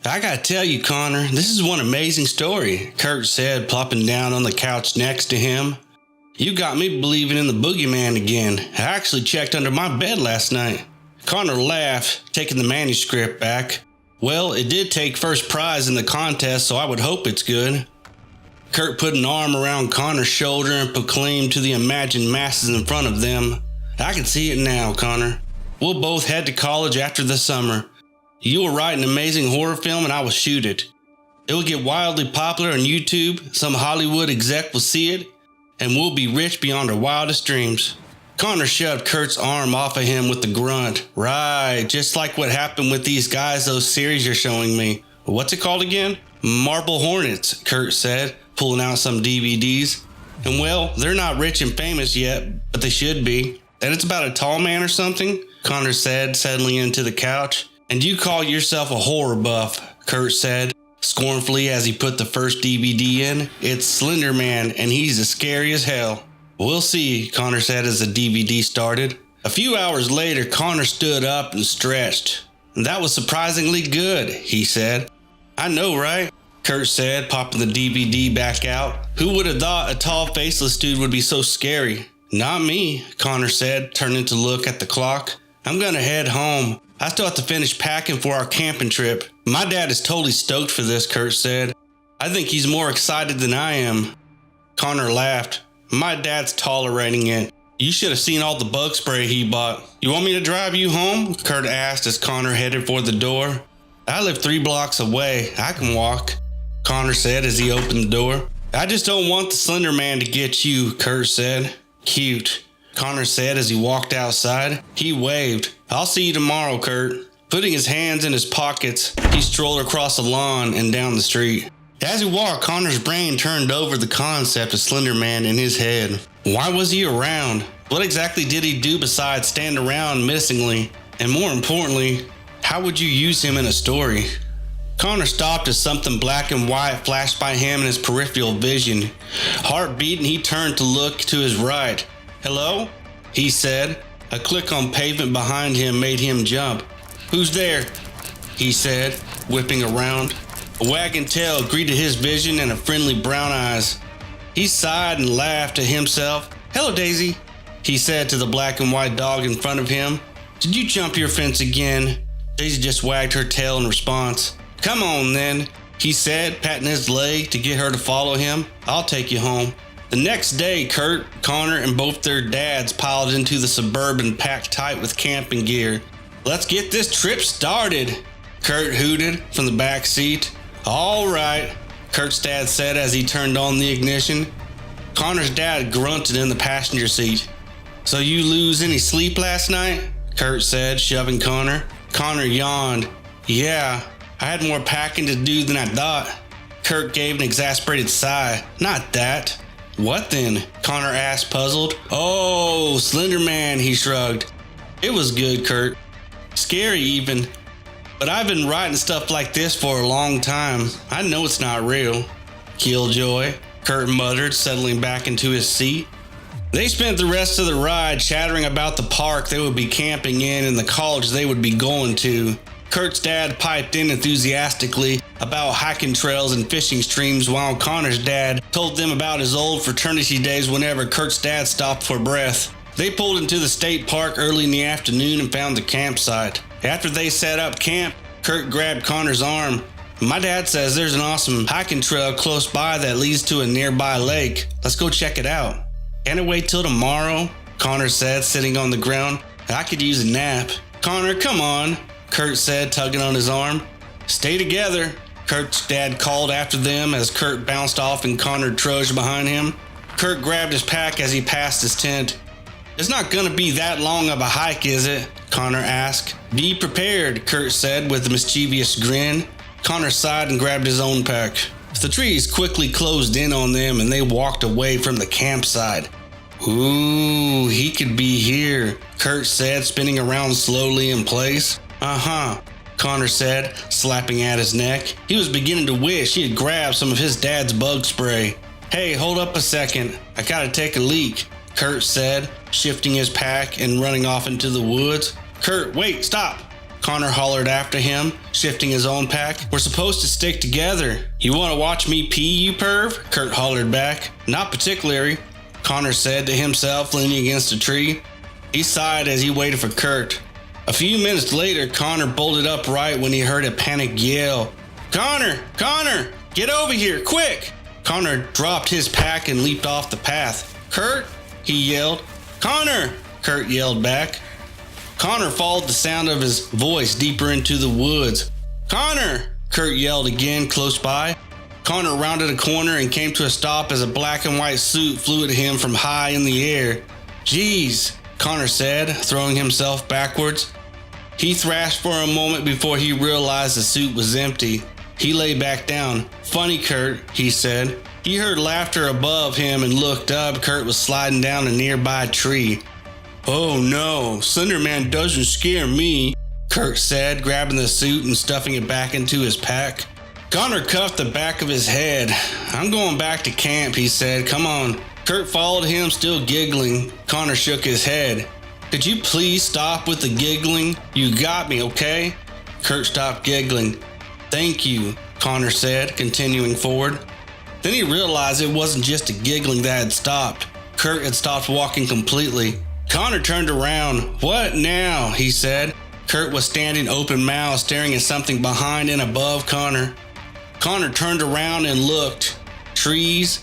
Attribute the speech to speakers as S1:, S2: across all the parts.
S1: I gotta tell you, Connor, this is one amazing story, Kurt said, plopping down on the couch next to him. You got me believing in the boogeyman again. I actually checked under my bed last night. Connor laughed, taking the manuscript back. Well, it did take first prize in the contest, so I would hope it's good. Kurt put an arm around Connor's shoulder and proclaimed to the imagined masses in front of them, I can see it now, Connor. We'll both head to college after the summer. You will write an amazing horror film and I will shoot it. It will get wildly popular on YouTube, some Hollywood exec will see it, and we'll be rich beyond our wildest dreams. Connor shoved Kurt's arm off of him with a grunt. Right, just like what happened with these guys those series you're showing me. What's it called again? Marble Hornets, Kurt said, pulling out some DVDs. And well, they're not rich and famous yet, but they should be. And it's about a tall man or something? Connor said, settling into the couch. And you call yourself a horror buff, Kurt said, scornfully as he put the first DVD in. It's Slender Man, and he's as scary as hell. We'll see, Connor said as the DVD started. A few hours later, Connor stood up and stretched. That was surprisingly good, he said. I know, right? Kurt said, popping the DVD back out. Who would have thought a tall, faceless dude would be so scary? Not me, Connor said, turning to look at the clock. I'm gonna head home. I still have to finish packing for our camping trip. My dad is totally stoked for this, Kurt said. I think he's more excited than I am. Connor laughed. My dad's tolerating it. You should have seen all the bug spray he bought. You want me to drive you home? Kurt asked as Connor headed for the door. I live 3 blocks away. I can walk, Connor said as he opened the door. I just don't want the Slender Man to get you, Kurt said. Cute, Connor said as he walked outside. He waved. I'll see you tomorrow, Kurt. Putting his hands in his pockets, he strolled across the lawn and down the street. As he walked, Connor's brain turned over the concept of Slender Man in his head. Why was he around? What exactly did he do besides stand around menacingly? And more importantly, how would you use him in a story? Connor stopped as something black and white flashed by him in his peripheral vision. Heart beating, he turned to look to his right. Hello? He said. A click on pavement behind him made him jump. Who's there? He said, whipping around. A wagging tail greeted his vision and a friendly brown eyes. He sighed and laughed to himself. Hello, Daisy, he said to the black and white dog in front of him. Did you jump your fence again? Daisy just wagged her tail in response. Come on then, he said, patting his leg to get her to follow him. I'll take you home. The next day, Kurt, Connor, and both their dads piled into the Suburban packed tight with camping gear. Let's get this trip started, Kurt hooted from the back seat. All right, Kurt's dad said as he turned on the ignition. Connor's dad grunted in the passenger seat. So you lose any sleep last night? Kurt said, shoving Connor. Connor yawned. Yeah, I had more packing to do than I thought. Kurt gave an exasperated sigh. Not that. What then? Connor asked, puzzled. Oh, Slender Man, he shrugged. It was good, Kurt. Scary even. But I've been writing stuff like this for a long time. I know it's not real. Killjoy, Kurt muttered, settling back into his seat. They spent the rest of the ride chattering about the park they would be camping in and the college they would be going to. Kurt's dad piped in enthusiastically about hiking trails and fishing streams, while Connor's dad told them about his old fraternity days whenever Kurt's dad stopped for breath. They pulled into the state park early in the afternoon and found the campsite. After they set up camp, Kurt grabbed Connor's arm. My dad says there's an awesome hiking trail close by that leads to a nearby lake. Let's go check it out. Can it wait till tomorrow? Connor said, sitting on the ground. I could use a nap. Connor, come on, Kurt said, tugging on his arm. Stay together, Kurt's dad called after them as Kurt bounced off and Connor trudged behind him. Kurt grabbed his pack as he passed his tent. It's not gonna be that long of a hike, is it? Connor asked. Be prepared, Kurt said with a mischievous grin. Connor sighed and grabbed his own pack. The trees quickly closed in on them and they walked away from the campsite. Ooh, he could be here, Kurt said, spinning around slowly in place. Uh-huh, Connor said, slapping at his neck. He was beginning to wish he had grabbed some of his dad's bug spray. Hey, hold up a second. I gotta take a leak, Kurt said, shifting his pack and running off into the woods. Kurt, wait, stop, Connor hollered after him, shifting his own pack. We're supposed to stick together. You want to watch me pee, you perv? Kurt hollered back. Not particularly, Connor said to himself, leaning against a tree. He sighed as he waited for Kurt. A few minutes later, Connor bolted upright when he heard a panicked yell. Connor! Connor! Get over here, quick! Connor dropped his pack and leaped off the path. Kurt! He yelled. Connor! Kurt yelled back. Connor followed the sound of his voice deeper into the woods. Connor! Kurt yelled again close by. Connor rounded a corner and came to a stop as a black and white suit flew at him from high in the air. Jeez, Connor said, throwing himself backwards. He thrashed for a moment before he realized the suit was empty. He lay back down. Funny, Kurt, he said. He heard laughter above him and looked up. Kurt was sliding down a nearby tree. Oh no, Slender Man doesn't scare me, Kurt said, grabbing the suit and stuffing it back into his pack. Connor cuffed the back of his head. I'm going back to camp, he said. Come on. Kurt followed him, still giggling. Connor shook his head. Could you please stop with the giggling? You got me, okay? Kurt stopped giggling. Thank you, Connor said, continuing forward. Then he realized it wasn't just the giggling that had stopped. Kurt had stopped walking completely. Connor turned around. What now? He said. Kurt was standing open-mouthed, staring at something behind and above Connor. Connor turned around and looked. Trees,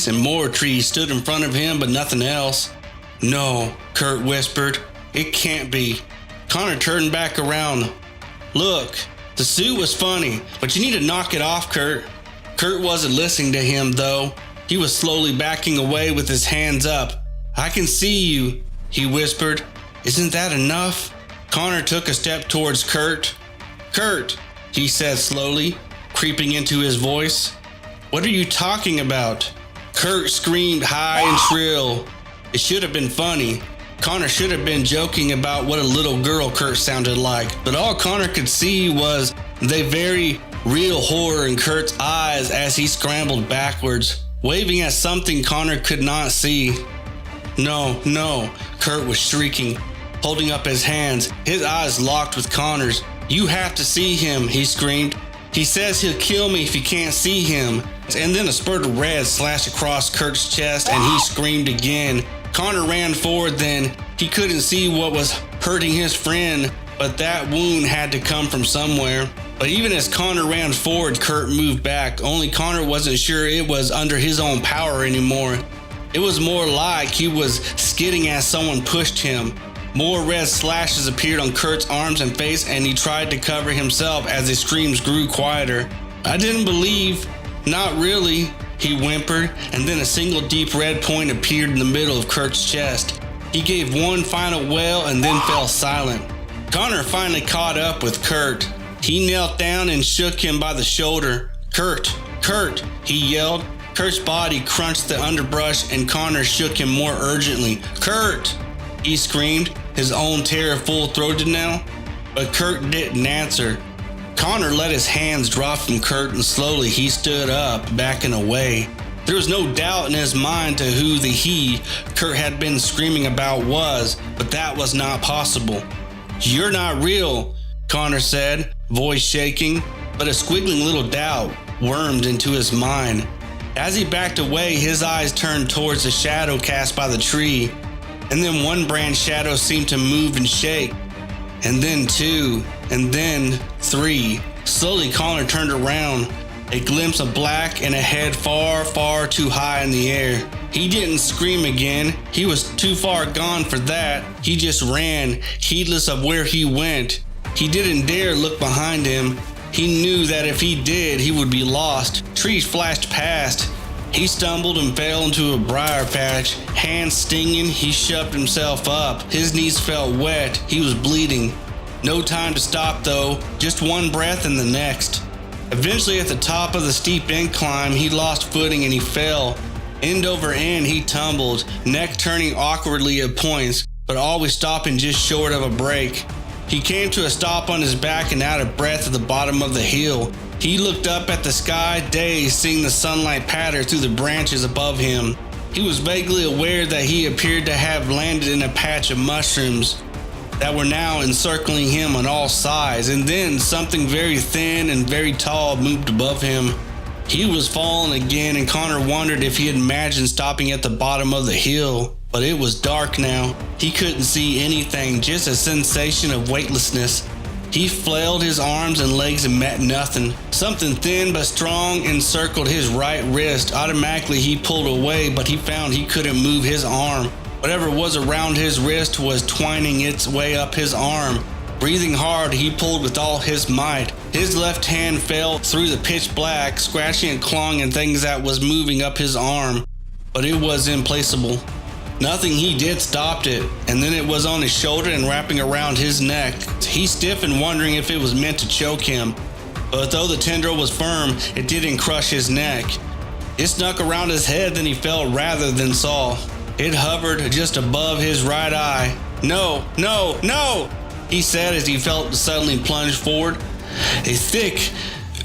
S1: and more trees stood in front of him, but nothing else. No, Kurt whispered. It can't be. Connor turned back around. Look, the suit was funny, but you need to knock it off, Kurt. Kurt wasn't listening to him, though. He was slowly backing away with his hands up. I can see you, he whispered. Isn't that enough? Connor took a step towards Kurt. Kurt, he said slowly, creeping into his voice. What are you talking about? Kurt screamed high and shrill. It should have been funny. Connor should have been joking about what a little girl Kurt sounded like, but all Connor could see was the very real horror in Kurt's eyes as he scrambled backwards, waving at something Connor could not see. No, Kurt was shrieking, holding up his hands, his eyes locked with Connor's. You have to see him, he screamed. He says he'll kill me if you can't see him. And then a spurt of red slashed across Kurt's chest and he screamed again. Connor ran forward then. He couldn't see what was hurting his friend, but that wound had to come from somewhere. But even as Connor ran forward, Kurt moved back. Only Connor wasn't sure it was under his own power anymore. It was more like he was skidding as someone pushed him. More red slashes appeared on Kurt's arms and face, and he tried to cover himself as his screams grew quieter. I didn't believe. Not really, he whimpered, and then a single deep red point appeared in the middle of Kurt's chest. He gave one final wail and then fell silent. Connor finally caught up with Kurt. He knelt down and shook him by the shoulder. Kurt, he yelled. Kurt's body crunched the underbrush and Connor shook him more urgently. Kurt, he screamed, his own terror full-throated now. But Kurt didn't answer. Connor let his hands drop from Kurt and slowly he stood up, backing away. There was no doubt in his mind to who the he Kurt had been screaming about was, but that was not possible. You're not real, Connor said, voice shaking, but a squiggling little doubt wormed into his mind. As he backed away, his eyes turned towards the shadow cast by the tree, and then one branch shadow seemed to move and shake, and then two, and then three. Slowly Connor turned around, a glimpse of black and a head far, far too high in the air. He didn't scream again. He was too far gone for that. He just ran, heedless of where he went. He didn't dare look behind him. He knew that if he did, he would be lost. Trees flashed past. He stumbled and fell into a briar patch. Hands stinging, he shoved himself up. His knees felt wet. He was bleeding. No time to stop though. Just one breath and the next. Eventually at the top of the steep incline, he lost footing and he fell. End over end he tumbled, neck turning awkwardly at points, but always stopping just short of a break. He came to a stop on his back and out of breath at the bottom of the hill. He looked up at the sky, dazed, seeing the sunlight patter through the branches above him. He was vaguely aware that he appeared to have landed in a patch of mushrooms. that were now encircling him on all sides, and then something very thin and very tall moved above him. He was falling again, and Connor wondered if he had imagined stopping at the bottom of the hill, but it was dark now. He couldn't see anything, just a sensation of weightlessness. He flailed his arms and legs and met nothing. Something thin but strong encircled his right wrist. Automatically he pulled away, but he found he couldn't move his arm. Whatever was around his wrist was twining its way up his arm. Breathing hard, he pulled with all his might. His left hand fell through the pitch black, scratching and clawing at things that was moving up his arm, but it was implaceable. Nothing he did stopped it, and then it was on his shoulder and wrapping around his neck. He stiffened, wondering if it was meant to choke him, but though the tendril was firm, it didn't crush his neck. It snuck around his head, then he felt rather than saw. It hovered just above his right eye. "No, no, no!" he said as he felt suddenly plunge forward. A thick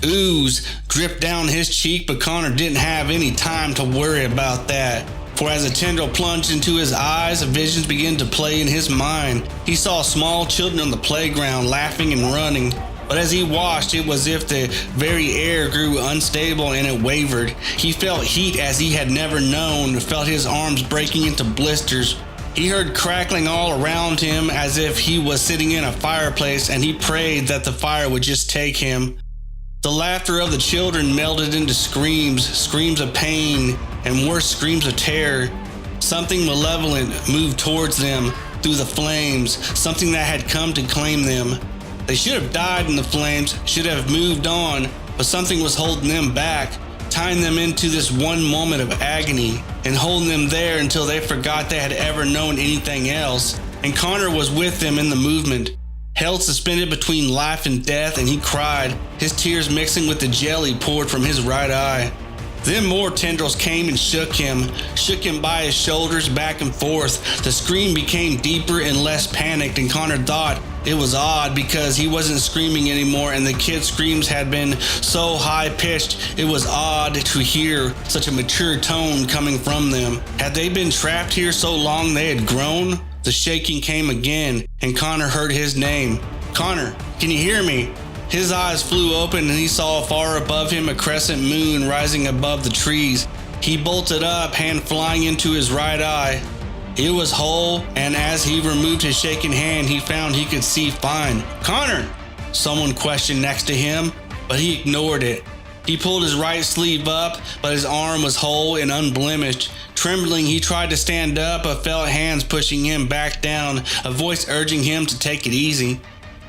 S1: ooze dripped down his cheek, but Connor didn't have any time to worry about that. For as the tendril plunged into his eyes, visions began to play in his mind. He saw small children on the playground laughing and running. But as he watched, it was as if the very air grew unstable and it wavered. He felt heat as he had never known, felt his arms breaking into blisters. He heard crackling all around him as if he was sitting in a fireplace, and he prayed that the fire would just take him. The laughter of the children melded into screams, screams of pain, and worse screams of terror. Something malevolent moved towards them through the flames, something that had come to claim them. They should have died in the flames, should have moved on, but something was holding them back, tying them into this one moment of agony, and holding them there until they forgot they had ever known anything else. And Connor was with them in the movement, held suspended between life and death, and he cried, his tears mixing with the jelly poured from his right eye. Then more tendrils came and shook him by his shoulders back and forth. The scream became deeper and less panicked, and Connor thought it was odd because he wasn't screaming anymore, and the kids' screams had been so high-pitched it was odd to hear such a mature tone coming from them. Had they been trapped here so long they had grown? The shaking came again, and Connor heard his name. "Connor, can you hear me?" His eyes flew open, and he saw far above him a crescent moon rising above the trees. He bolted up, hand flying into his right eye. It was whole, and as he removed his shaking hand, he found he could see fine. "Connor!" someone questioned next to him, but he ignored it. He pulled his right sleeve up, but his arm was whole and unblemished. Trembling, he tried to stand up, but felt hands pushing him back down, a voice urging him to take it easy.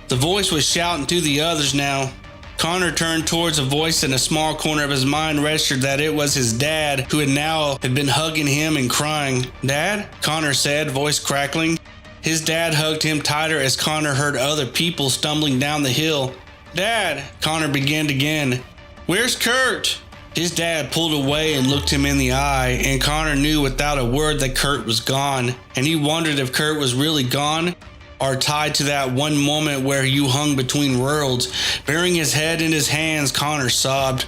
S1: The voice was shouting to the others now. Connor turned towards the voice, and a small corner of his mind registered that it was his dad who had been hugging him and crying. "Dad?" Connor said, voice crackling. His dad hugged him tighter as Connor heard other people stumbling down the hill. "Dad!" Connor began again. "Where's Kurt?" His dad pulled away and looked him in the eye, and Connor knew without a word that Kurt was gone, and he wondered if Kurt was really gone, or tied to that one moment where you hung between worlds. Burying his head in his hands, Connor sobbed.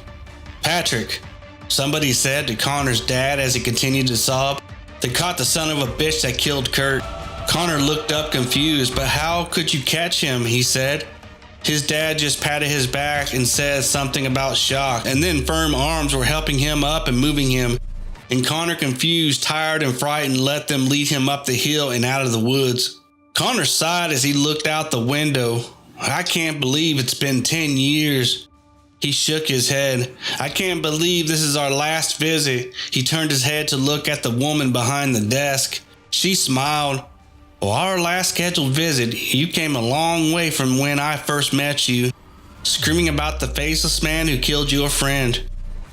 S1: "Patrick," somebody said to Connor's dad as he continued to sob. "They caught the son of a bitch that killed Kurt." Connor looked up confused. "But how could you catch him?" he said. His dad just patted his back and said something about shock, and then firm arms were helping him up and moving him. And Connor, confused, tired, and frightened, let them lead him up the hill and out of the woods. Connor sighed as he looked out the window. "I can't believe it's been 10 years. He shook his head. "I can't believe this is our last visit." He turned his head to look at the woman behind the desk. She smiled. "Well, our last scheduled visit, you came a long way from when I first met you, screaming about the faceless man who killed your friend."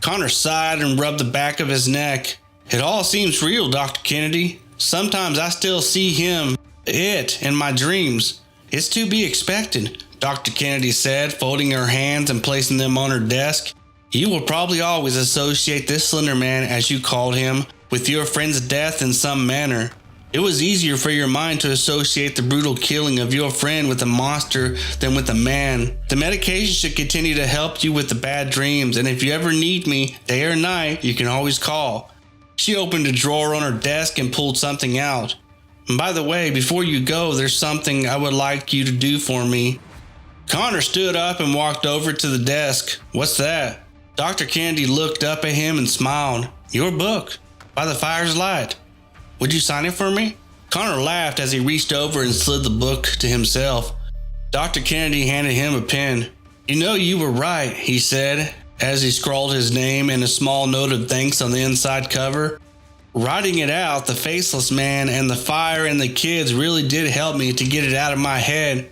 S1: Connor sighed and rubbed the back of his neck. "It all seems real, Dr. Kennedy. Sometimes I still see him, in my dreams." "It's to be expected," Dr. Kennedy said, folding her hands and placing them on her desk. "You will probably always associate this Slender Man, as you called him, with your friend's death in some manner. It was easier for your mind to associate the brutal killing of your friend with a monster than with a man. The medication should continue to help you with the bad dreams, and if you ever need me, day or night, you can always call." She opened a drawer on her desk and pulled something out. And by the way, before you go, there's something I would like you to do for me." Connor stood up and walked over to the desk. "What's that?" Dr. Kennedy looked up at him and smiled. "Your book, By the Fire's Light. Would you sign it for me?" Connor laughed as he reached over and slid the book to himself. Dr. Kennedy handed him a pen. "You know, you were right," he said, as he scrawled his name and a small note of thanks on the inside cover. "Writing it out, the faceless man and the fire and the kids really did help me to get it out of my head.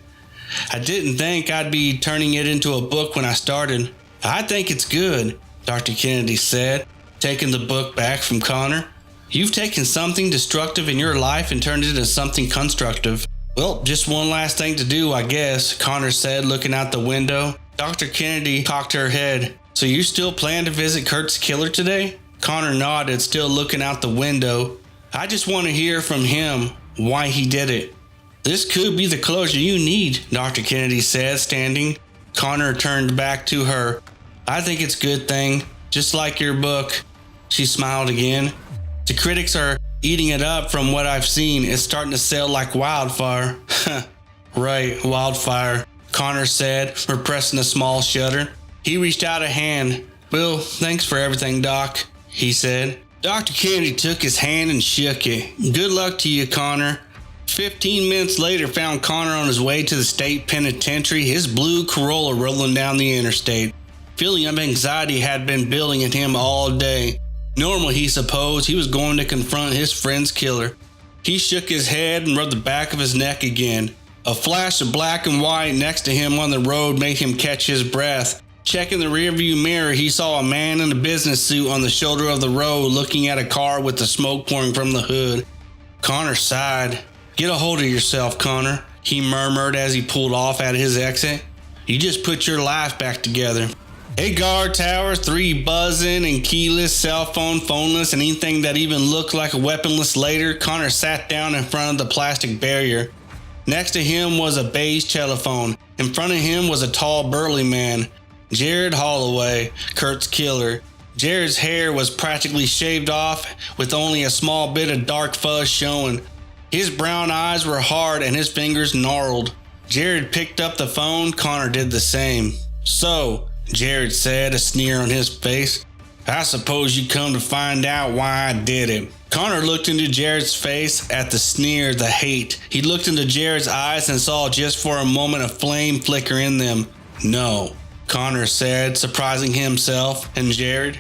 S1: I didn't think I'd be turning it into a book when I started. I think it's good," Dr. Kennedy said, taking the book back from Connor. "You've taken something destructive in your life and turned it into something constructive." "Well, just one last thing to do, I guess," Connor said, looking out the window. Dr. Kennedy cocked her head. "So you still plan to visit Kurt's killer today?" Connor nodded, still looking out the window. "I just want to hear from him why he did it." "This could be the closure you need," Dr. Kennedy said, standing. Connor turned back to her. "I think it's a good thing, just like your book." She smiled again. "The critics are eating it up from what I've seen. It's starting to sell like wildfire." "Right, wildfire," Connor said, repressing a small shudder. He reached out a hand. "Well, thanks for everything, Doc," he said. Dr. Kennedy took his hand and shook it. "Good luck to you, Connor." 15 minutes later found Connor on his way to the state penitentiary, his blue Corolla rolling down the interstate. Feeling of anxiety had been building in him all day. Normal, he supposed, he was going to confront his friend's killer. He shook his head and rubbed the back of his neck again. A flash of black and white next to him on the road made him catch his breath. Checking the rearview mirror, he saw a man in a business suit on the shoulder of the road looking at a car with the smoke pouring from the hood. Connor sighed. "Get a hold of yourself, Connor," he murmured as he pulled off at his exit. "You just put your life back together." Hey, guard tower, 3 buzzing and keyless, cell phone, phoneless, and anything that even looked like a weaponless later, Connor sat down in front of the plastic barrier. Next to him was a beige telephone. In front of him was a tall, burly man. Jared Holloway, Kurt's killer. Jared's hair was practically shaved off with only a small bit of dark fuzz showing. His brown eyes were hard and his fingers gnarled. Jared picked up the phone. Connor did the same. "So," Jared said, a sneer on his face, "I suppose you come to find out why I did it." Connor looked into Jared's face at the sneer, the hate. He looked into Jared's eyes and saw just for a moment a flame flicker in them. "No," Connor said, surprising himself and Jared.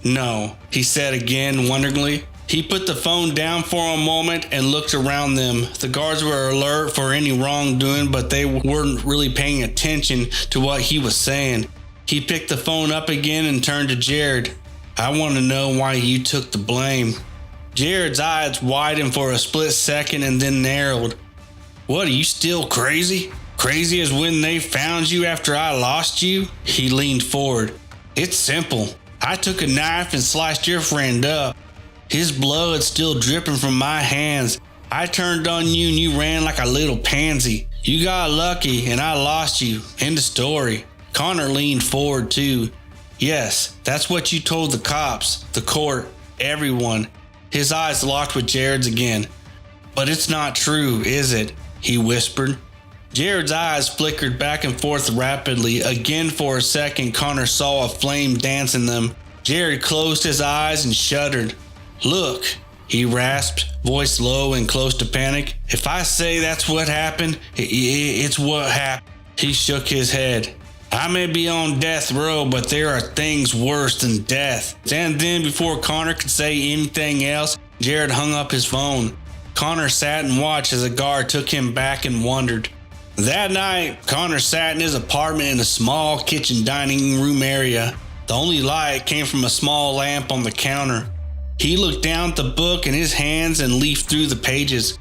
S1: "No," he said again, wonderingly. He put the phone down for a moment and looked around them. The guards were alert for any wrongdoing, but they weren't really paying attention to what he was saying. He picked the phone up again and turned to Jared. "I want to know why you took the blame." Jared's eyes widened for a split second and then narrowed. "What, are you still crazy? Crazy as when they found you after I lost you?" He leaned forward. "It's simple. I took a knife and sliced your friend up. His blood still dripping from my hands. I turned on you and you ran like a little pansy. You got lucky and I lost you. End of story." Connor leaned forward too. "Yes, that's what you told the cops, the court, everyone." His eyes locked with Jared's again. "But it's not true, is it?" he whispered. Jared's eyes flickered back and forth rapidly. Again for a second, Connor saw a flame dance in them. Jared closed his eyes and shuddered. "Look," he rasped, voice low and close to panic. "If I say that's what happened, it's what happened." He shook his head. "I may be on death row, but there are things worse than death." And then, before Connor could say anything else, Jared hung up his phone. Connor sat and watched as a guard took him back and wondered. That night, Connor sat in his apartment in a small kitchen dining room area. The only light came from a small lamp on the counter. He looked down at the book in his hands and leafed through the pages.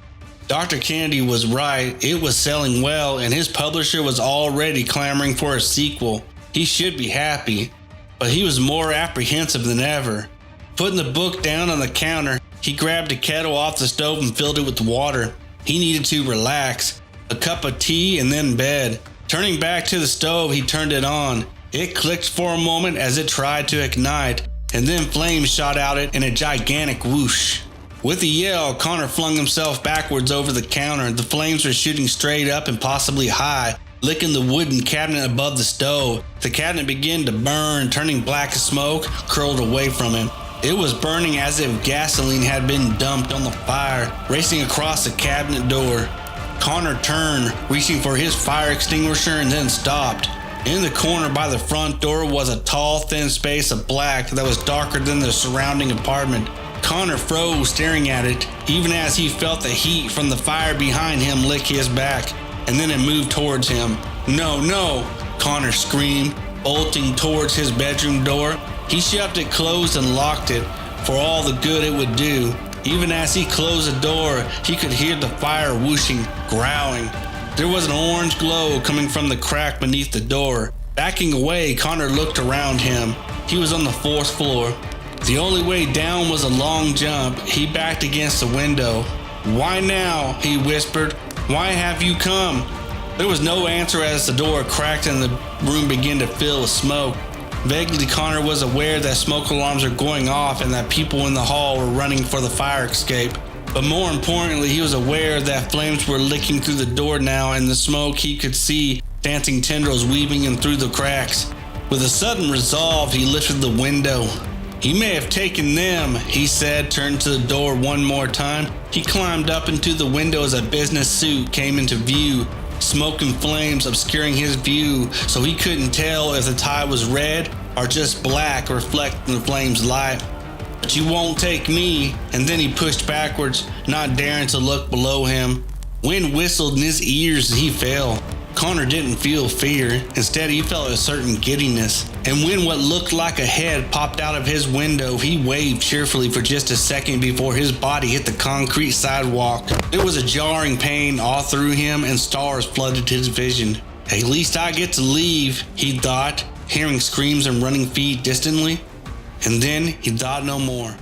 S1: Dr. Kennedy was right. It was selling well, and his publisher was already clamoring for a sequel. He should be happy, but he was more apprehensive than ever. Putting the book down on the counter, he grabbed a kettle off the stove and filled it with water. He needed to relax. A cup of tea and then bed. Turning back to the stove, he turned it on. It clicked for a moment as it tried to ignite, and then flames shot out it in a gigantic whoosh. With a yell, Connor flung himself backwards over the counter. The flames were shooting straight up and possibly high, licking the wooden cabinet above the stove. The cabinet began to burn, turning black as smoke curled away from him. It was burning as if gasoline had been dumped on the fire, racing across the cabinet door. Connor turned, reaching for his fire extinguisher, and then stopped. In the corner by the front door was a tall, thin space of black that was darker than the surrounding apartment. Connor froze, staring at it, even as he felt the heat from the fire behind him lick his back, and then it moved towards him. "No, no!" Connor screamed, bolting towards his bedroom door. He shoved it closed and locked it, for all the good it would do. Even as he closed the door, he could hear the fire whooshing, growling. There was an orange glow coming from the crack beneath the door. Backing away, Connor looked around him. He was on the 4th floor. The only way down was a long jump. He backed against the window. "Why now?" he whispered. "Why have you come?" There was no answer as the door cracked and the room began to fill with smoke. Vaguely, Connor was aware that smoke alarms were going off and that people in the hall were running for the fire escape. But more importantly, he was aware that flames were licking through the door now, and the smoke he could see dancing tendrils weaving in through the cracks. With a sudden resolve, he lifted the window. "He may have taken them," he said, turning to the door one more time. He climbed up into the window as a business suit came into view, smoke and flames obscuring his view, so he couldn't tell if the tile was red or just black reflecting the flame's light. "But you won't take me," and then he pushed backwards, not daring to look below him. Wind whistled in his ears as he fell. Connor didn't feel fear. Instead, he felt a certain giddiness. And when what looked like a head popped out of his window, he waved cheerfully for just a second before his body hit the concrete sidewalk. There was a jarring pain all through him, and stars flooded his vision. "At least I get to leave," he thought, hearing screams and running feet distantly. And then he thought no more.